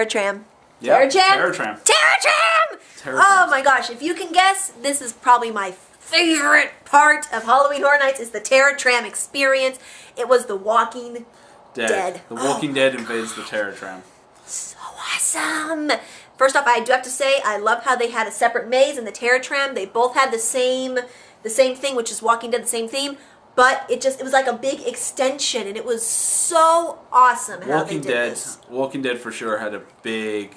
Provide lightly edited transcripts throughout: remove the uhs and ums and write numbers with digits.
Tram. Yeah, Tram. Oh my gosh, if you can guess, this is probably my favorite part of Halloween Horror Nights is the Tram experience. It was the Walking Dead. The Walking Dead invades the Tram. So awesome. First off, I do have to say, I love how they had a separate maze in the Tram. They both had the same thing, which is Walking Dead, the same theme. But it was like a big extension, and it was so awesome how they did this. Walking Dead for sure had a big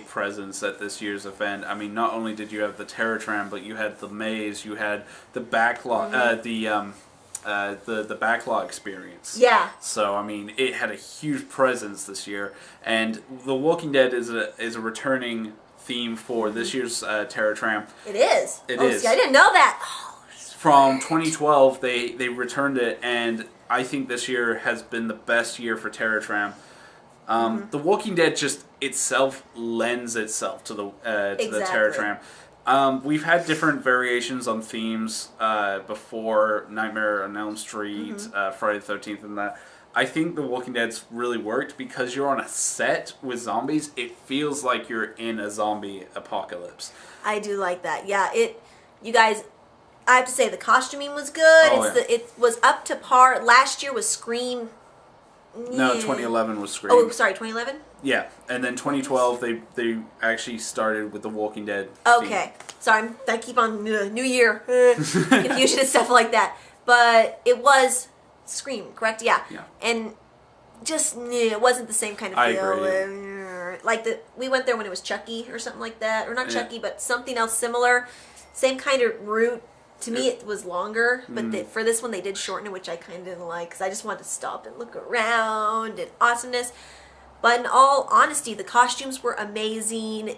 presence at this year's event. I mean, not only did you have the Tram, but you had the maze, you had the backlog, the backlog experience. Yeah. So I mean, it had a huge presence this year, and the Walking Dead is a returning theme for this year's Tram. It is. It is. See, I didn't know that. From 2012, they returned it, and I think this year has been the best year for Tram. The Walking Dead just itself lends itself to the Tram. We've had different variations on themes before, Nightmare on Elm Street, Friday the 13th, and that. I think The Walking Dead's really worked because you're on a set with zombies. It feels like you're in a zombie apocalypse. I do like that. Yeah, you guys. I have to say the costuming was good. It was up to par. Last year was Scream. No, 2011 was Scream. Oh, sorry, 2011? Yeah, and then 2012 they actually started with the Walking Dead. Okay, sorry, I keep on New Year confusion and stuff like that. But it was Scream, correct? Yeah. And just it wasn't the same kind of feel. I agree. Like we went there when it was Chucky or something like that, or not Chucky, but something else similar. Same kind of route. To me, it was longer, but for this one, they did shorten it, which I kind of didn't like, because I just wanted to stop and look around and awesomeness. But in all honesty, the costumes were amazing.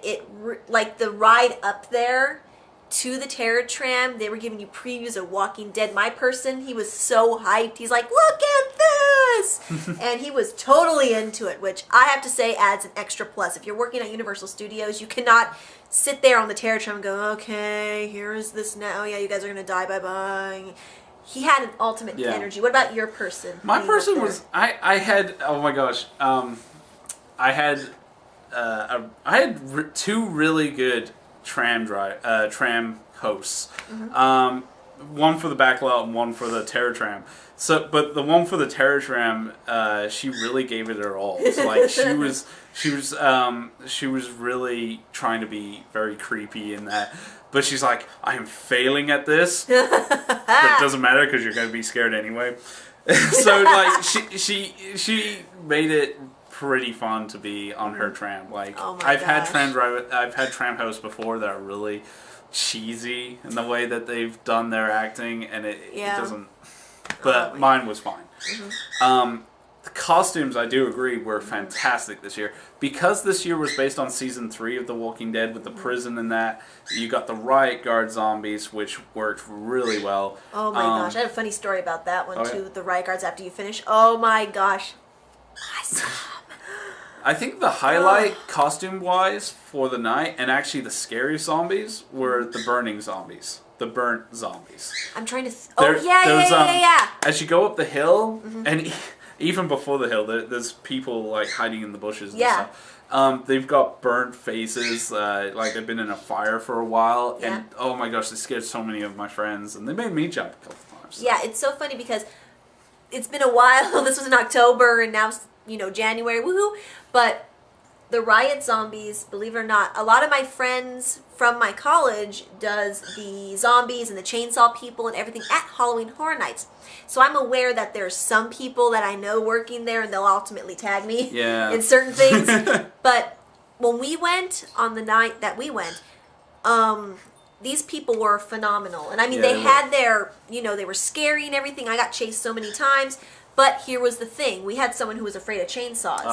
Like the ride up there to the Tram, they were giving you previews of Walking Dead. My person, he was so hyped. He's like, look at this! And he was totally into it, which I have to say adds an extra plus. If you're working at Universal Studios, you cannot sit there on the Tram and go, okay, here is this now. Yeah, you guys are going to die, bye-bye. He had an ultimate energy. What about your person? My person was, I had, oh my gosh, I had two really good tram hosts. One for the backlot and one for the Tram. So, but the one for the Tram, she really gave it her all. It's like she was really trying to be very creepy in that. But she's like, I am failing at this. But it doesn't matter because you're going to be scared anyway. So like she made it pretty fun to be on her tram. Like I've had tram hosts before that are really cheesy in the way that they've done their acting, and it doesn't. But mine was fine. The costumes, I do agree, were fantastic this year. Because this year was based on Season 3 of The Walking Dead with the prison and that, you got the Riot Guard zombies, which worked really well. Oh my gosh, I had a funny story about that one too, the Riot Guards after you finish. Oh my gosh. Awesome. I think the highlight, costume-wise, for the night, and actually the scary zombies, were the burning zombies. The burnt zombies. I'm trying to... yeah. As you go up the hill, and even before the hill, there's people like hiding in the bushes and stuff. They've got burnt faces, like they've been in a fire for a while, and oh my gosh, they scared so many of my friends, and they made me jump a couple times. Yeah, it's so funny because it's been a while. This was in October, and now it's, January, woohoo! But the Riot Zombies, believe it or not, a lot of my friends from my college does the zombies and the chainsaw people and everything at Halloween Horror Nights. So I'm aware that there's some people that I know working there, and they'll ultimately tag me in certain things. But when we went on the night that we went, these people were phenomenal. And I mean, they had their, they were scary and everything. I got chased so many times. But here was the thing. We had someone who was afraid of chainsaws.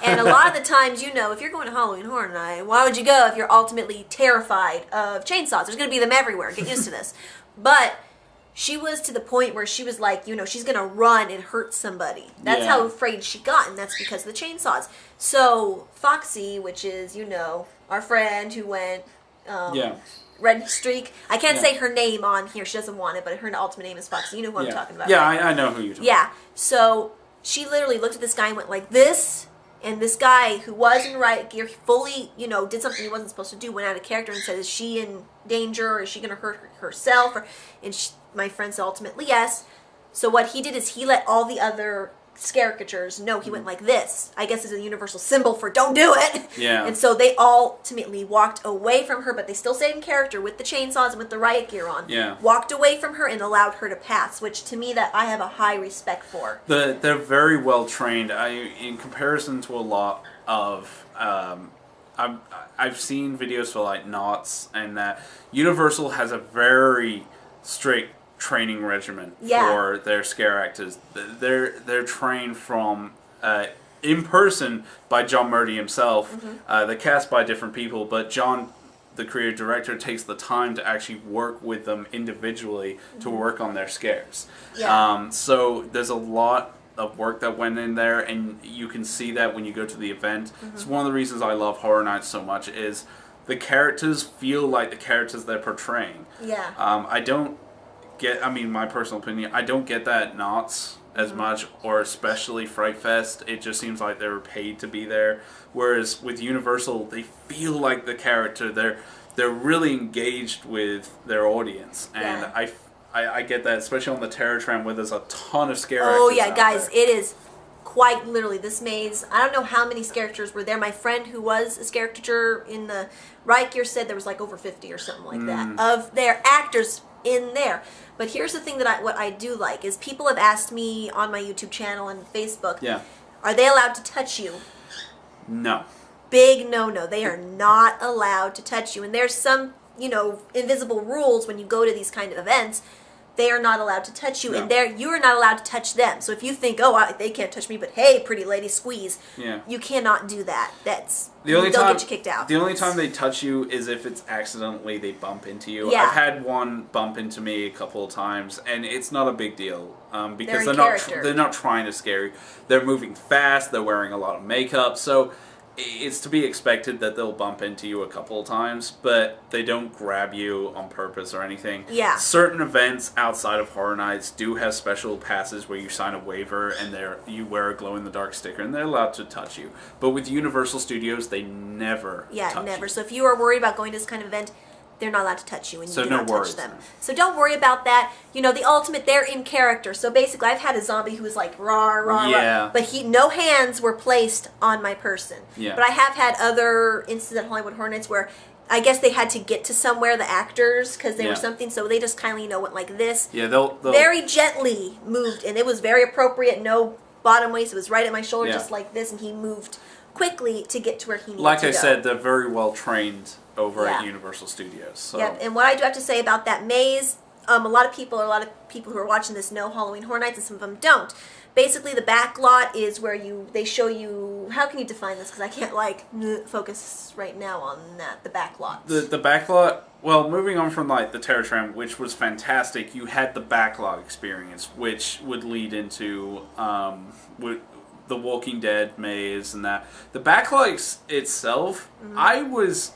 And a lot of the times, if you're going to Halloween Horror Night, why would you go if you're ultimately terrified of chainsaws? There's going to be them everywhere. Get used to this. But she was to the point where she was like, she's going to run and hurt somebody. That's how afraid she got, and that's because of the chainsaws. So Foxy, which is, our friend who went... Red Streak. I can't say her name on here. She doesn't want it, but her ultimate name is Foxy. You know who I'm talking about. Yeah, right? I know who you're talking about. Yeah. So she literally looked at this guy and went like this, And this guy who was in riot gear fully, you know, did something he wasn't supposed to do, went out of character and said, is she in danger, or is she going to hurt herself? And my friend said ultimately yes. So what he did is he let all the other caricatures know. He went like this. I guess it's a universal symbol for don't do it. Yeah. And so they all ultimately walked away from her, but they still stayed in character with the chainsaws and with the riot gear on. Yeah. Walked away from her and allowed her to pass, which to me that I have a high respect for. They're very well trained. In comparison to a lot of I've seen videos for like Knots and that Universal has a very strict training regimen for their scare actors. They're trained from in person by John Murdy himself. They're cast by different people, but John, the creative director, takes the time to actually work with them individually to work on their scares. So there's a lot of work that went in there, and you can see that when you go to the event. It's one of the reasons I love Horror Nights so much is the characters feel like the characters they're portraying. I don't get, I mean, my personal opinion, I don't get that at Knots as much, or especially Fright Fest. It just seems like they were paid to be there. Whereas with Universal, they feel like the character. They're really engaged with their audience, and I get that, especially on the Terror Tram, where there's a ton of scare actors. Oh yeah, out guys, there. it is quite literally this maze. I don't know how many scare actors were there. My friend who was a scare actor in the riot gear said there was like over 50 or something like that of their actors in there. But here's the thing that what I do like is people have asked me on my YouTube channel and Facebook, are they allowed to touch you? No. Big no-no. They are not allowed to touch you. And there's some, you know, invisible rules when you go to these kind of events. They are not allowed to touch you, and you are not allowed to touch them. So if you think, oh, they can't touch me, but hey, pretty lady, squeeze. You cannot do that. They'll get you kicked out. The only time they touch you is if it's accidentally they bump into you. Yeah. I've had one bump into me a couple of times, and it's not a big deal because they're not trying to scare you. They're moving fast. They're wearing a lot of makeup, so it's to be expected that they'll bump into you a couple of times, but they don't grab you on purpose or anything. Certain events outside of Horror Nights do have special passes where you sign a waiver and you wear a glow-in-the-dark sticker, and they're allowed to touch you. But with Universal Studios, they never touch you. So if you are worried about going to this kind of event, they're not allowed to touch you, and you do not touch them. Then. So don't worry about that. You know, the ultimate, they're in character. So basically, I've had a zombie who was like, rah, rah, rah. But no hands were placed on my person. But I have had other instances at Hollywood Horror Nights where I guess they had to get to somewhere, the actors, because they were something, so they just kindly, went like this. They'll very gently moved, and it was very appropriate, no bottom waist. It was right at my shoulder, just like this, and he moved quickly to get to where he needed to go. Like I said, they're very well trained over at Universal Studios. So. And what I do have to say about that maze, a lot of people who are watching this know Halloween Horror Nights, and some of them don't. Basically, the back lot is where they show you, how can you define this? Because I can't focus right now on that, the back lot. The back lot, well, moving on from the Terror Tram, which was fantastic, you had the back lot experience, which would lead into the Walking Dead maze and that. The back lot itself, I was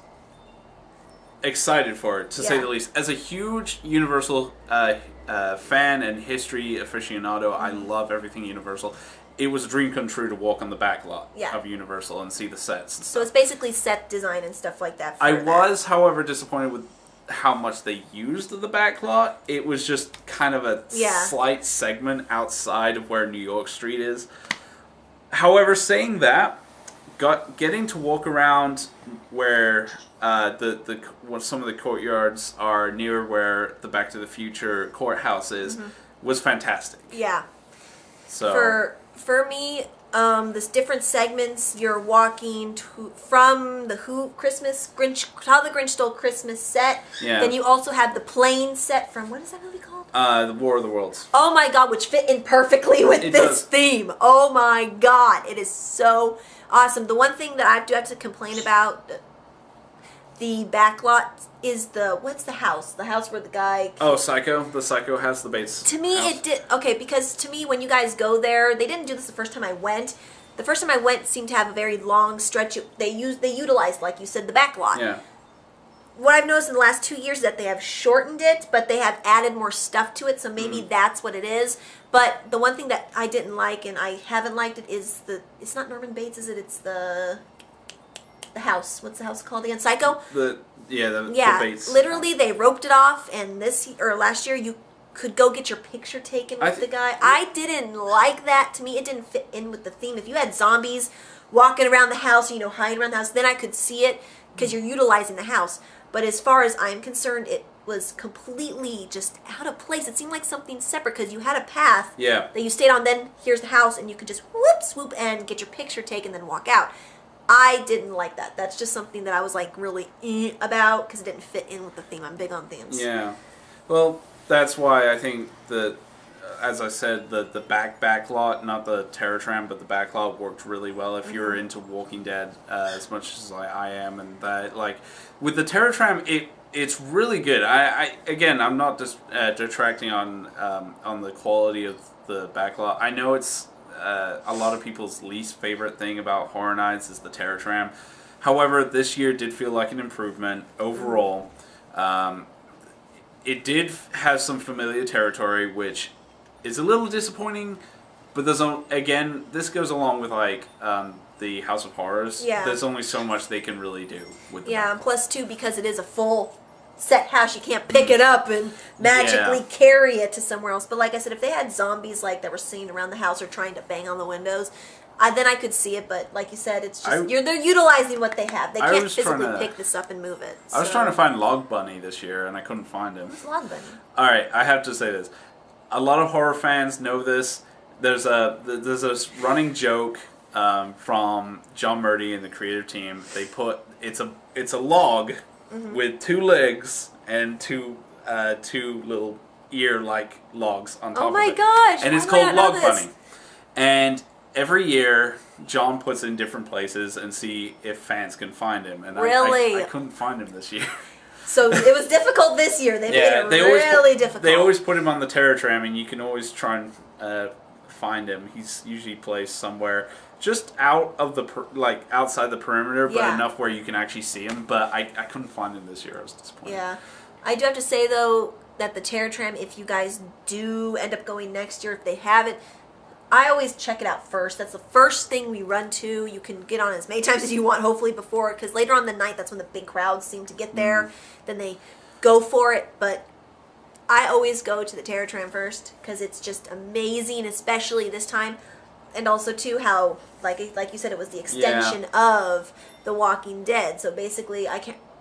excited for it, to say the least. As a huge Universal fan and history aficionado, I love everything Universal. It was a dream come true to walk on the back lot of Universal and see the sets and stuff. So it's basically set design and stuff like that. I was, however, disappointed with how much they used of the back lot. It was just kind of a slight segment outside of where New York Street is. However, saying that, getting to walk around where some of the courtyards are near where the Back to the Future courthouse is was fantastic. So for me, there's different segments. You're walking from the How the Grinch Stole Christmas set. Then you also have the plane set from, what is that movie called? The War of the Worlds. Oh my God, which fit in perfectly with this theme. Oh my God, it is so awesome. The one thing that I do have to complain about the back lot is what's the house? The house where the guy... Oh, Psycho? The Psycho has the base To me, house. it did... Okay, because to me, when you guys go there, they didn't do this the first time I went. The first time I went seemed to have a very long stretch. They utilized, like you said, the back lot. what I've noticed in the last 2 years is that they have shortened it, but they have added more stuff to it, so maybe that's what it is. But the one thing that I didn't like, and I haven't liked it, is it's not Norman Bates, is it? It's the house. What's the house called again? Psycho? The Bates. Literally, they roped it off, and last year, you could go get your picture taken with the guy. I didn't like that. To me, it didn't fit in with the theme. If you had zombies walking around the house, hiding around the house, then I could see it, because you're utilizing the house. But as far as I'm concerned, it was completely just out of place. It seemed like something separate, because you had a path that you stayed on, then here's the house, and you could just swoop and get your picture taken, then walk out. I didn't like that. That's just something that I was like really about, because it didn't fit in with the theme. I'm big on themes. Yeah. Well, that's why I think that, as I said, the back lot, not the Terror Tram, but the back lot worked really well if you're into Walking Dead as much as I am, and that, like, with the Terror Tram, it's really good. Again, I'm not just detracting on the quality of the back lot. I know it's a lot of people's least favorite thing about Horror Nights is the Terror Tram. However, this year did feel like an improvement overall. It did have some familiar territory, which is a little disappointing, but again, this goes along with like the House of Horrors. Yeah. There's only so much they can really do with the and plus too, because it is a full set house, you can't pick it up and magically carry it to somewhere else. But like I said, if they had zombies like that were singing around the house or trying to bang on the windows, then I could see it. But like you said, it's just they're utilizing what they have. They can't physically pick this up and move it. I was trying to find Log Bunny this year, and I couldn't find him. What's Log Bunny? All right, I have to say this. A lot of horror fans know this. There's a running joke from John Murdy and the creative team. They put it's a log with 2 legs and two little ear-like logs on top of it. Oh my gosh! And it's called Log Bunny. And every year, John puts it in different places and see if fans can find him. And really? I couldn't find him this year. So it was difficult this year. They made it really difficult. They always put him on the Terror Tram, and you can always try and find him. He's usually placed somewhere just out of the outside the perimeter, but enough where you can actually see him. But I couldn't find him this year. I was disappointed. Yeah, I do have to say though that the Terror Tram, if you guys do end up going next year, if they have it, I always check it out first. That's the first thing we run to. You can get on as many times as you want, hopefully, before, because later on the night, that's when the big crowds seem to get there. Then they go for it. But I always go to the Terror Tram first, because it's just amazing, especially this time. And also, too, how, like you said, it was the extension of The Walking Dead. So basically,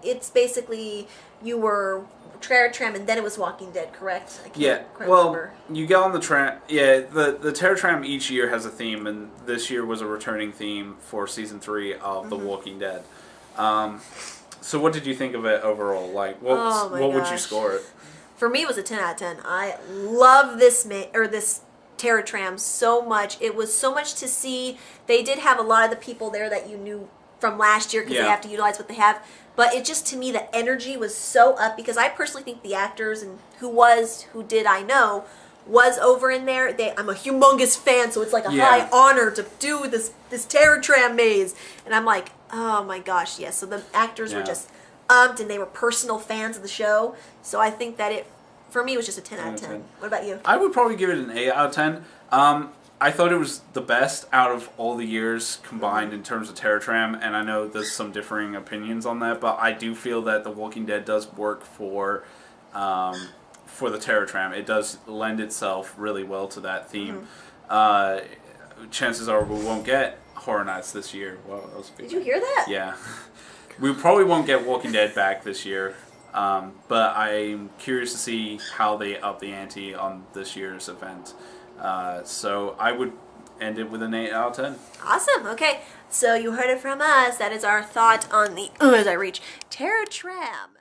it's basically you were Terror Tram, and then it was Walking Dead, correct? I can't remember. You get on the tram. Yeah, the Terror Tram each year has a theme, and this year was a returning theme for season 3 of The Walking Dead. So what did you think of it overall? Like, what would you score it? For me, it was a 10 out of 10. I love this Terror Tram so much. It was so much to see. They did have a lot of the people there that you knew from last year, because they have to utilize what they have. But it just, to me, the energy was so up, because I personally think the actors and who did I know was over in there. I'm a humongous fan, so it's like a high honor to do this Terror Tram maze. And I'm like, oh my gosh, yes. So the actors were just and they were personal fans of the show. So I think that for me, it was just a 10 out of 10. What about you? I would probably give it an 8 out of 10. I thought it was the best out of all the years combined in terms of Terror Tram, and I know there's some differing opinions on that, but I do feel that The Walking Dead does work for the Terror Tram. It does lend itself really well to that theme. Chances are we won't get Horror Nights this year. Wow, that was a big Did you hear that? Yeah. We probably won't get Walking Dead back this year, but I'm curious to see how they up the ante on this year's event. So I would end it with an 8 out of 10. Awesome. Okay, so you heard it from us. That is our thought on the Terror Tram.